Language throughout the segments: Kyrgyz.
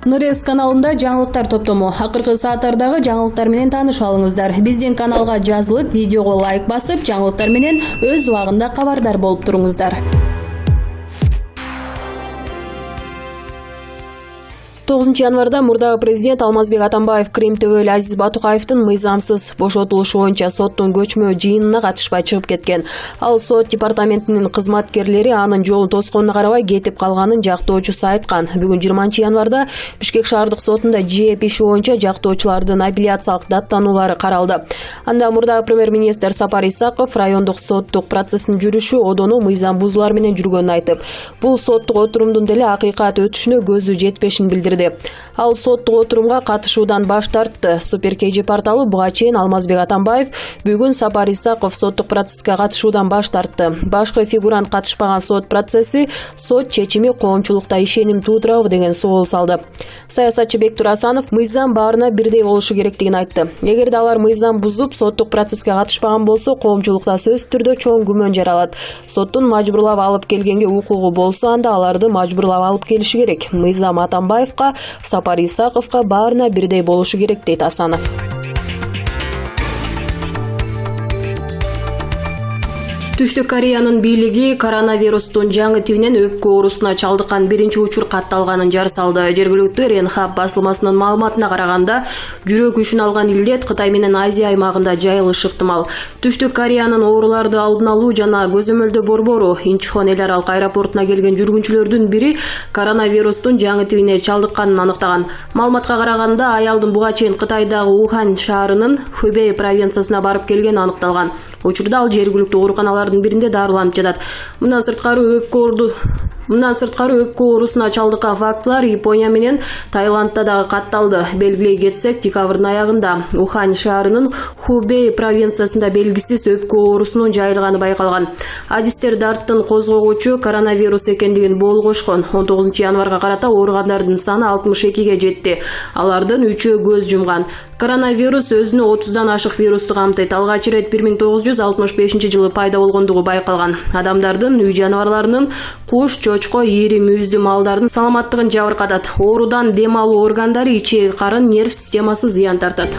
Нурес каналында жаңылыктар топтому. Акыркы сааттардагы жаңылыктар менен таанышып алыңыздар. Биздин каналга жазылып, видеого лайк басып, жаңылыктар менен өз убагында кабардар болуп туруңуздар. 9 январда мурдагы президент Алмазбек Атамбаев Крим төбөлү Азиз Батукаевдин мыйзамсыз бошотулушу боюнча соттун көчмө жыйынына катышпай чыгып кеткен. Ал сот департаментинин кызматкерлери анын жолун тосконуна карабай кетип калганын жактоочусу айткан. Бүгүн 20 январда Бишкек шаардык сотунда ЖЭП иши боюнча жактоочулардын апелляциялык даттануулары каралды. Анда мурдагы премьер-министр Сапар Исаков райондук соттук процесстин жүрүшү одону мыйзам бузуулар менен жүргөнүн айтып, бул соттук отурумдун деле акыйкат өтүшүнө көзү жетпешин билдирди. Ал соттук отурумга катышуудан баш тартты. Супер KG порталы буга чейин Алмазбек Атамбаев бүгүн Сапар Исаков соттук процесске катышуудан баш тартты. Башкы фигурант катышпаган сот процесси, сот чечими коомчулукта ишеним туудурабы деген суол салды. Саясатчы Бектур Асанов мыйзам баарына бирдей болушу керектигин айтты. Эгерде алар мыйзам бузуп, соттук процесске катышпаган болсо, коомчулукта сөзсүз түрдө чоң күмөн жаралат. Соттун мажбурлап алып келгенге укугу болсо, анда аларды мажбурлап алып келиши керек. Мыйзам Атамбаевка, Сапар Исаковка баарына бирдей болушу керек, дейт Асанов. Түштүк Кореянын бийлиги коронавирустун жаңы тибинен өпкө оорусуна чалдыккан биринчи учур катталганын жар салды. Жергиликтүү Ренхап басылмасынын маалыматына караганда, жүрөк күчүн алган илдет Кытай менен Азия аймагында жайылышы ыктымал. Түштүк Кореянын ооруларды алдын алуу жана көзөмөлдөө борбору Инчхон эл аралык аэропортуна келген жүргүнчүлөрдүн бири коронавирустун жаңы тибине чалдыкканын аныктаган. Маалыматка караганда, аялдын буга чейин Кытайдагы Ухань шаарынын Хубэй провинциясына барып келгени аныкталган. Учурда ал жергиликтүү ооруканалардын биринде дарыланып жатат. Мындан сырткары өпкө оорусуна чалдыккан фактылар Япония менен Таиландда дагы катталды. Белгилей кетсек, декабрдын аягында Ухань шаарынын Хубэй провинциясында белгисиз өпкө оорусунун жайылганы байкалган. Адистер дарттын козгогучу коронавирус экендигин болгошкон. 19 январга карата ооругандардын саны 62ге жетти. Алардын 3-өө көз жумган. Коронавирус өзүнө 30дан ашык вирусту камтыйт. Алгач ирет 1965-жылы пайда болгондугу байкалган. Адамдардын үй жаныбарларынын куш, чочко, ири, мүйүздүү малдардын саламаттыгын жабыркатат. Оорудан дем алуу органдары, ичеги, карын, нерв системасы зыян тартат.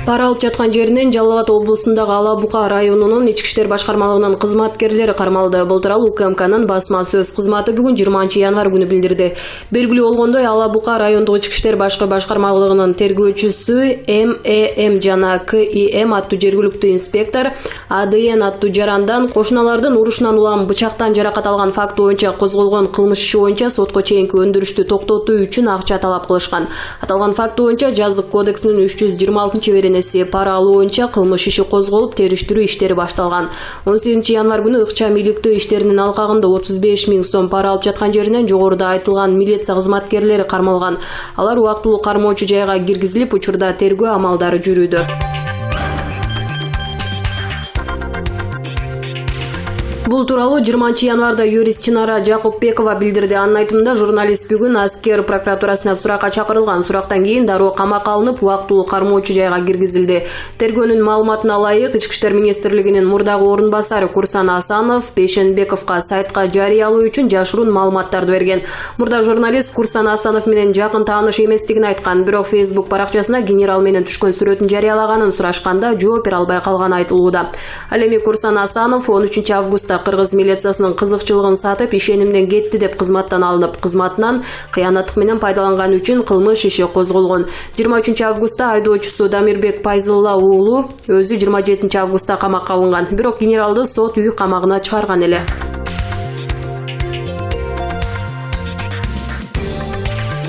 Пара алып жаткан жеринен Жалал Абад облусундагы Ала-Бука районунун ички иштер башкармалыгынын кызматкерлери кармалды. Бул тууралуу УКМКнын басма сөз кызматы бүгүн 20 январ күнү билдирди. Белгилүү болгондой, Ала-Бука райондук ички иштер башкармалыгынын тергөөчүсү МЭМ жана КИМ аттуу жергиликтүү инспектор АДН аттуу жарандан кошуналардын урушунан улам бычактан жаракат алган факты боюнча козголгон кылмыш иши боюнча сотко чейинки өндүрүштү токтотуу үчүн акча талап кылышкан. Аталган факты боюнча Жазык кодексинин 326-беренеси пара алуу боюнча кылмыш иши козголуп, териштирүү иштери башталган. 18 январ күнү ыкчам иликтөө иштеринин алкагында 35 000 сом пара алып жаткан жеринен жогоруда айтылган милиция кызматкерлери кармалган. Алар убактылуу кармоочу жайга киргизилип, учурда тергөө амалдары жүрүүдө. Бул тууралуу 20 январда юрист Чынара Жакупбекова билдирди. Анын айтымында, журналист бүгүн аскер прокуратурасына суракка чакырылган. Сурактан кийин дароо камакка алынып, убактылуу кармоочу жайга киргизилди. Тергөөнүн маалыматына ылайык, Ички иштер министрлигинин мурдагы орун басары Курсан Асанов Пейшенбековго сайтка жарыялоо үчүн жашыруун маалыматтарды берген. Мурда журналист Курсан Асанов менен жакын тааныш эместигин айткан, бирок Facebook баракчасына генерал менен түшкөн сүрөтүн жарыялаганын сурашканда жооп бере албай калганы айтылууда. Ал эми Курсан Асанов 13 августта Кыргыз милициясынын кызыкчылыгын сатып, ишенимден кетти деп кызматтан алынып, кызматынан кыянаттык менен пайдаланган үчүн кылмыш иши козголгон. 23 августта айдоочусу Дамирбек Пайзылла уулу өзү 27 августта камакка алынган. Бирок генералды сот үй камагына чыгарган эле.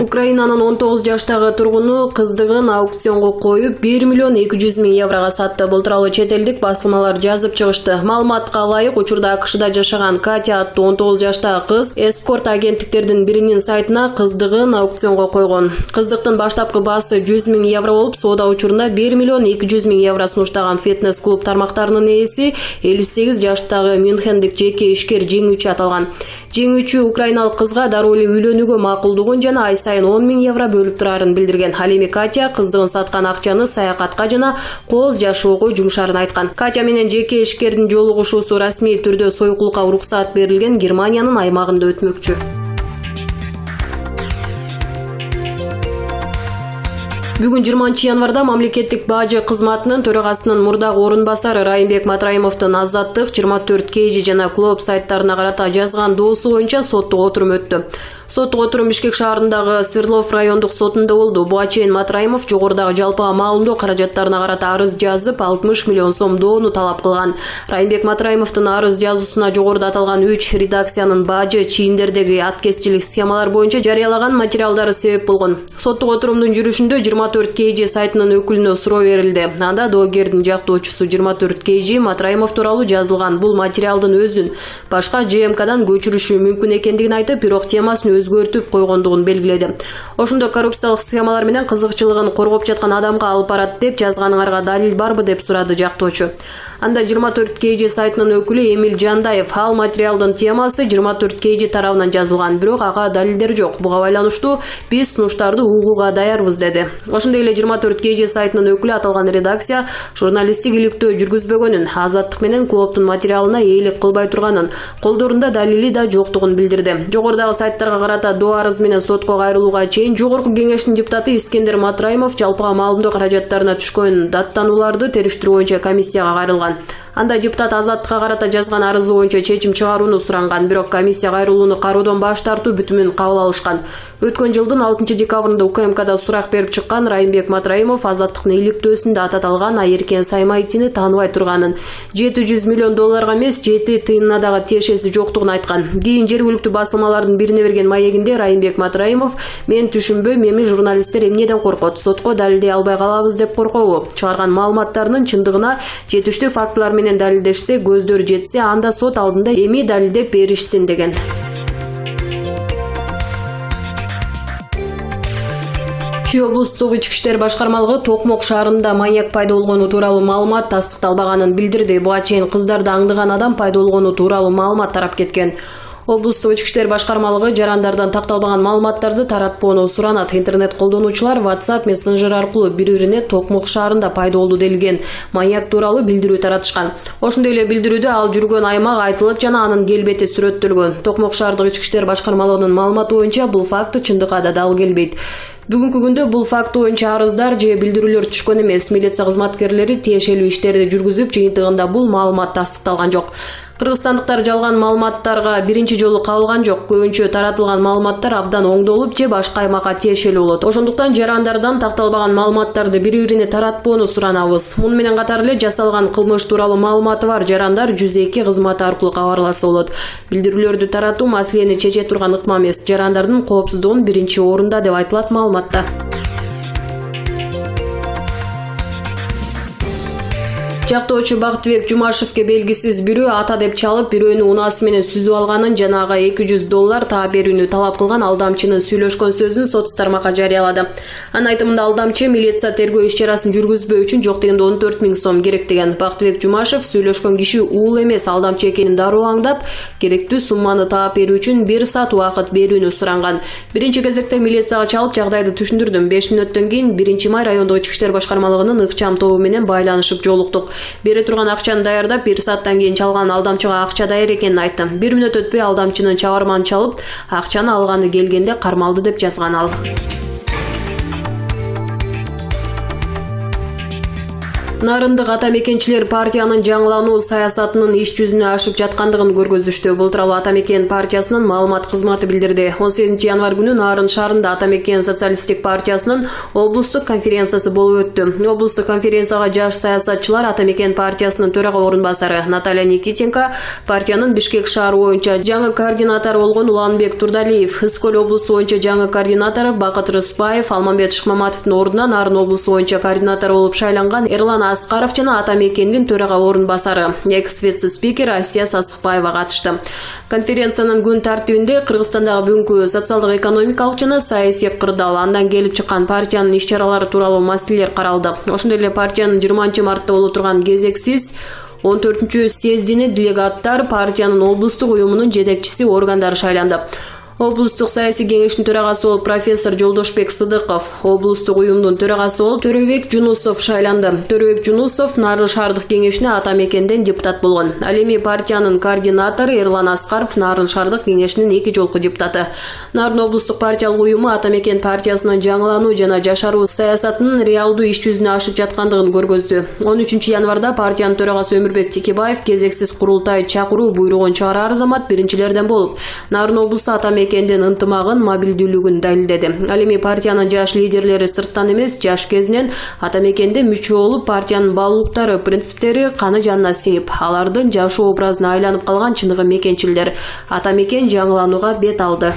Украинанын 19 жаштагы тургуну кыздыгын аукционго коюп 1,2 миллион еврого сатты. Бул тууралуу чет элдик басылмалар жазып чыгышты. Маалыматка ылайык, учурда АКШда жашаган Катя аттуу 19 жаштагы кыз эскорт агенттиктердин биринин сайтына кыздыгын аукционго койгон. Кыздыктын баштапкы баасы 100 000 евро болуп, соода учурунда 1,2 миллион евро сунуштаган фитнес-клуб тармактарынын ээси 58 жаштагы Мюнхендик жеке ишкер жеңүүчү аталган. Жеңүүчү украиналык кызга дароо эле үйлөнүүгө макулдугун жана ай сайын 10 000 евро бөлүп турарын билдирген. Ал эми Катя кыздыгын саткан акчаны саякатка жана кооз жашоого жумшарын айткан. Катя менен жеке ишкердин жолугушуусу расмий түрдө сойкулукка уруксаат берилген Германиянын аймагында өтмөкчү. Бүгүн 20 январда мамлекеттик бажы кызматынын төрагасынын мурдагы орун басары Райымбек Матраимовдун Азаттык 24 KG жана Клоп сайттарына карата жазган доосу боюнча соттук отурум өттү. Соттук отурум Бишкек шаарындагы Свердлов райондук сотунда болду. Буга чейин Матраимов жогорудагы жалпыга маалымдоо каражаттарына карата арыз жазып 60 миллион сом доону талап кылган. Райымбек Матраимовдун арыз жазуусуна жогоруда аталган 3 редакциянын бажы чийиндердеги аткезчилик схемалар боюнча жарыялаган материалдары себеп болгон. Соттук отурумдун жүрүшүндө 24 KG сайтынын өкүлүнө суроо берилди. Анда доогердин жактоочусу 24 KG Матраимов тууралуу жазылган бул материалдын өзүн башка ЖМКдан көчүрүшү мүмкүн экендигин айтып, бирок темасын өзгөртүп койгондугун белгиледи. Ошондой коррупциялык схемалар менен кызыкчылыгын коргоп жаткан адамга алып барат деп жазганыңарга далил барбы деп сурады жактоочу. Анда 24 KG сайтынын өкүлү Эмил Жандаев ал материалдын темасы 24 KG тарабынан жазылган, бирок ага далилдер жок. Буга байланыштуу биз сунуштарды угууга даярбыз деди. Ошондой эле 24 KG сайтынын өкүлү аталган редакция журналисттик иликтөө жүргүзбөгөнүн, Азаттык менен Клоптун материалына ээлик кылбай турганын, колдорунда далили да жоктугун билдирди. Жогорудагы сайттарга карата доо арыз менен сотко кайрылууга чейин Жогорку Кеңештин депутаты Искендер Матраимов жалпыга маалымдоо каражаттарына түшкөн даттанууларды териштирүү боюнча комиссияга кайрылган. Анда депутат Азаттыкка карата жазган арызы боюнча чечим чыгарууну суранган, бирок комиссия кайрылууну кароодон баш тартуу бүтүмүн кабыл алышкан. Өткөн жылдын 6 декабрында УКМКда сурак берип чыккан Райымбек Матраимов Азаттыктын иликтөөсүндө ататалган Айеркен Саймайтини тааныбай турганын, 700 миллион долларга эмес 7 тыйынына дагы тиешеси жоктугун айткан. Кийин жергиликтүү басылмалардын бирине берген маегинде Райымбек Матраимов мен түшүнбөйм, эми журналисттер эмнеден коркот, сотко далилдей албай калабыз деп коркобу? Чыгарган маалыматтарынын чындыгына жетиштүү фактылар менен далилдешсе, көздөр жетсе, анда сот алдында эми далилдеп беришсин деген. Чүй облустук ички иштер башкармалыгы Токмок шаарында маньяк пайда болгону тууралуу маалымат тастыкталбаганын билдирди. Буга чейин кыздарды аңдыган адам пайда болгону тууралуу маалымат тарап кеткен. Облустук ички иштер башкармалыгы жарандардан такталбаган маалыматтарды таратпоону суранат. Интернет колдонуучулар WhatsApp мессенджер аркылуу бири-бирине Токмок шаарында пайда болду делген маньяк тууралуу билдирүү таратышкан. Ошондой эле билдирүүдө ал жүргөн аймак айтылып жана анын келбети сүрөттөлгөн. Токмок шаардык ички иштер башкармалыгынын маалыматы боюнча бул факт чындыкка да дал келбейт. Бүгүнкү күндө бул факт боюнча арыздар же билдирүүлөр түшкөн эмес. Милиция кызматкерлери тиешелүү иштерди жүргүзүп, жыйынтыгында бул маалымат тастыкталган жок. Кыргызстандыктар жалган маалыматтарга биринчи жолу кабылган жок. Көбүнчө таратылган маалыматтар абдан оңдолуп же башка аймакка тиешелүү болот. Ошондуктан жарандардан такталбаган маалыматтарды бири-бирине таратпоону суранабыз. Муну менен катар эле жасалган кылмыш тууралуу маалыматы бар жарандар 102 кызматы аркылуу кабарласа болот. Билдирүүлөрдү таратуу маселени чече турган ыкма эмес. Жарандардын коопсуздугун биринчи орунда деп айтылат маалыматта. Жактоочу Бактыбек Жумашевке белгисиз бирөө ата деп чалып, бирөөнү унаасы менен сүзүп алганын жана ага $200 таап берүүнү талап кылган алдамчынын сүйлөшкөн сөзүн сот тармакка жарыялады. Анын айтымында алдамчы милиция тергөө иш-чарасын жүргүзбөө үчүн жок дегенде 14 000 сом керек деген. Бактыбек Жумашев сүйлөшкөн киши уул эмес, алдамчы экенин дароо аңдап, керектүү сумманы таап берүү үчүн 1 саат убакыт берүүнү суранган. Биринчи кезекте милицияга чалып жагдайды түшүндүрдүм. 5 мүнөттөн кийин 1-май райондук ички иштер башкармалыгынын ыкчам тобу менен байланышып жолуктук. Бере турган акчаны даярдап, 1 сааттан кийин чалган алдамчыга акча даяр экенин айттым. 1 мүнөт өтпөй алдамчынын чабарманы чалып, акчаны алганы келгенде кармалды деп жазган ал. Нарындык ата мекенчилер партиянын жаңылануу саясатынын иш жүзүнө ашып жаткандыгын көргөзүштү. Бул тууралуу Ата мекен партиясынын маалымат кызматы билдирди. 18 январ күнү Нарын шаарында Ата мекен социалисттик партиясынын облустук конференциясы болуп өттү. Облустук конференцияга жаш саясатчылар Ата мекен партиясынын төрага орун басары Наталья Никитенко, партиянын Бишкек шаары боюнча жаңы координатору болгон Уланбек Турдалиев, Ыскөл облусу боюнча жаңы координатор Бакыт Рыспаев, Алмамбет Шыкмаматовдун ордуна Нарын облусу боюнча координатор болуп шайланган Эрлан Аскаров жана Ата мекендин төрага орун басары экс-вице-спикер Асия Сасыкбаева катышты. Конференциянын күн тартибинде Кыргызстандагы бүгүнкү социалдык экономикалык жана саясий кырдаал, андан келип чыккан партиянын иш-чаралары тууралуу маселелер каралды. Ошондой эле партиянын 20 мартта боло турган кезексиз 14-съездине делегаттар партиянын облустук уюмунун жетекчиси органдары шайланды. Облустук саясий кеңештин төрагасы болуп профессор Жолдошбек Сыдыков, облустук уюмдун төрагасы болуп Төрөбек Жунусов шайланды. Төрөбек Жунусов Нарын шаардык кеңешине ата мекенден депутат болгон. Ал эми партиянын координатору Эрлан Аскаров Нарын шаардык кеңешинин 2 жолку депутаты. Нарын облустук партиялык уюму ата мекен партиясынын жаңылануу жана жашаруу саясатынын реалдуу иш жүзүнө ашып жаткандыгын көргөздү. 13 январда партиянын төрагасы Өмүрбек Текебаев кезексиз курултай чакыруу буйругун чыгарар замат биринчилерден болуп, Нарын облусу ата мекендин ынтымагын, мобилдүүлүгүн далилдеди. Ал эми партиянын жаш лидерлери сырттан эмес, жаш кезинен ата мекенде мүчө болуп, партиянын баалуулуктары, принциптери каны жанына сиңип, алардын жашоо образына айланып калган чыныгы мекенчилдер. Ата мекен жаңыланууга бет алды.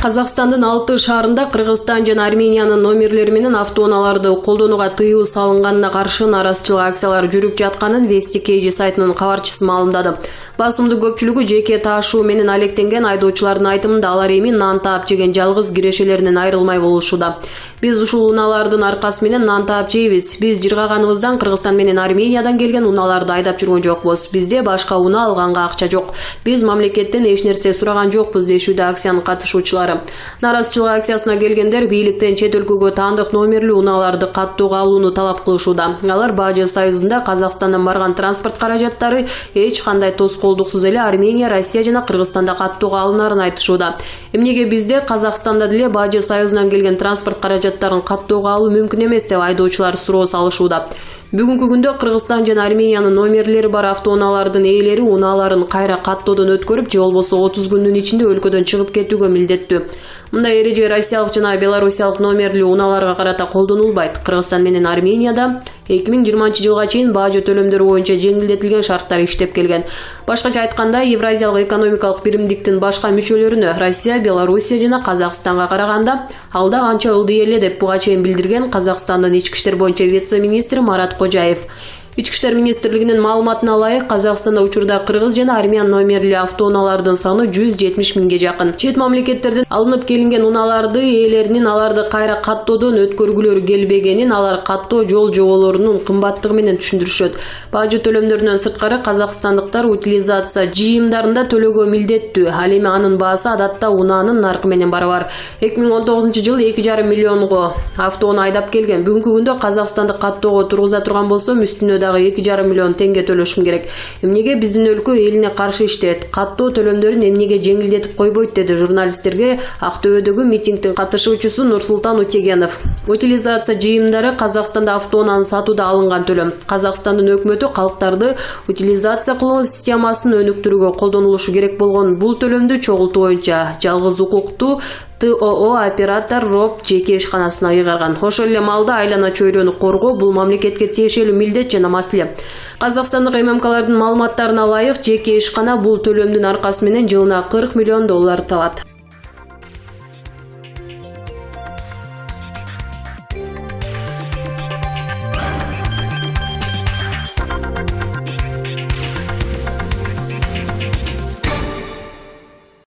Казакстандын 6 шаарында Кыргызстан жана Армениянын номерлери менен автоунааларды колдонууга тыюу салынганына каршы наразычылык акциялары жүрүп жатканын Вести Кейжи сайтынын кабарчысы маалымдады. Басымдуу көпчүлүгү жеке таашуу менен алектенген айдоочулардын айтымында алар эми нан таап жеген жалгыз кирешелеринен айрылмай болушууда. Биз ушул унаалардын аркасы менен нан таап жейбиз. Биз жыргаганыбыздан Кыргызстан менен Армениядан келген унааларды айдап жүргөн жокпуз. Бизде башка унаа алганга акча жок. Биз мамлекеттен эч нерсе сураган жокпуз, дешүүдө акциянын катышуучулары. Наразычылык акциясына келгендер бийликтен чет өлкөгө таандык номерлүү унааларды каттоого алууну талап кылышууда. Алар Бажы Союзунда Казакстандан барган транспорт каражаттары эч кандай тоскоолдуксуз эле Армения, Россия жана Кыргызстанда каттоого алынарын айтышууда. Эмнеге бизде Казакстанда деле Бажы Союзунан келген транспорт каражаттарын каттоого алуу мүмкүн эмес деп айдоочулар суроо салышууда. Бүгүнкү күндө Кыргызстан жана Армениянын номерлери бар автоунаалардын ээлери унааларын кайра каттоодон өткөрүп, же болбосо 30 күндүн ичинде өлкөдөн чыгып кетүүгө милдеттүү. Мындай эреже Россиялык жана Белорусиялык номерлүү унааларга карата колдонулбайт. Кыргызстан менен Арменияда 2020-жылга чейин бажы төлөмдөрү боюнча жеңилдетилген шарттар иштеп келген. Башкача айтканда, Евразиялык экономикалык биримдиктин башка мүчөлөрүнө Россия, Белоруссия жана Казакстанга караганда алда канча ылдый эле деп буга чейин билдирген Казакстандын ички иштер боюнча вице-министри Марат Кожаев. Ички иштер министрлигинин маалыматына ылайык, Казакстанда учурда кыргыз жана армян номерлүү автоунаалардын саны 170 миңге жакын. Чет мамлекеттерден алынып келинген унааларды ээлеринин аларды кайра каттоодон өткөргүлөрү келбегенин, алар каттоо жол жоболорунун кымбаттыгы менен түшүндүрүшөт. Бажы төлөмдөрүнөн сырткары казакстандыктар утилизация жыйымдарында төлөөгө милдеттүү. Ал эми анын баасы адатта унаанын наркы менен барабар. 2019-жылы 2,5 миллионго автоунаа айдап келген. Бүгүнкү күндө Казакстанды каттоого тургуза турган болсом, үстүнө 2,5 миллион теңге төлөшүм керек. Эмнеге биздин өлкө элине каршы иштейт? Каттоо төлөмдөрүн эмнеге жеңилдетип койбойт, деди журналисттерге Актөбөдөгү митингдин катышуучусу Нурсултан Утегенов. Утилизация жыйымдары Казакстанда автоунааны сатууда алынган төлөм. Казакстандын өкмөтү калктарды утилизация кылуу системасын өнүктүрүүгө колдонулушу керек болгон бул төлөмдү чогултуу боюнча жалгыз укуктуу ТОО оператор РОП жеке ишканасына ыйгарган. Ошол эле маалда айлана чөйрөнү коргоо бул мамлекетке тиешелүү милдет жана маселе. Казакстандык ММКлардын маалыматтарына ылайык, жеке ишкана бул төлөмдүн аркасы менен жылына $40 миллион табат.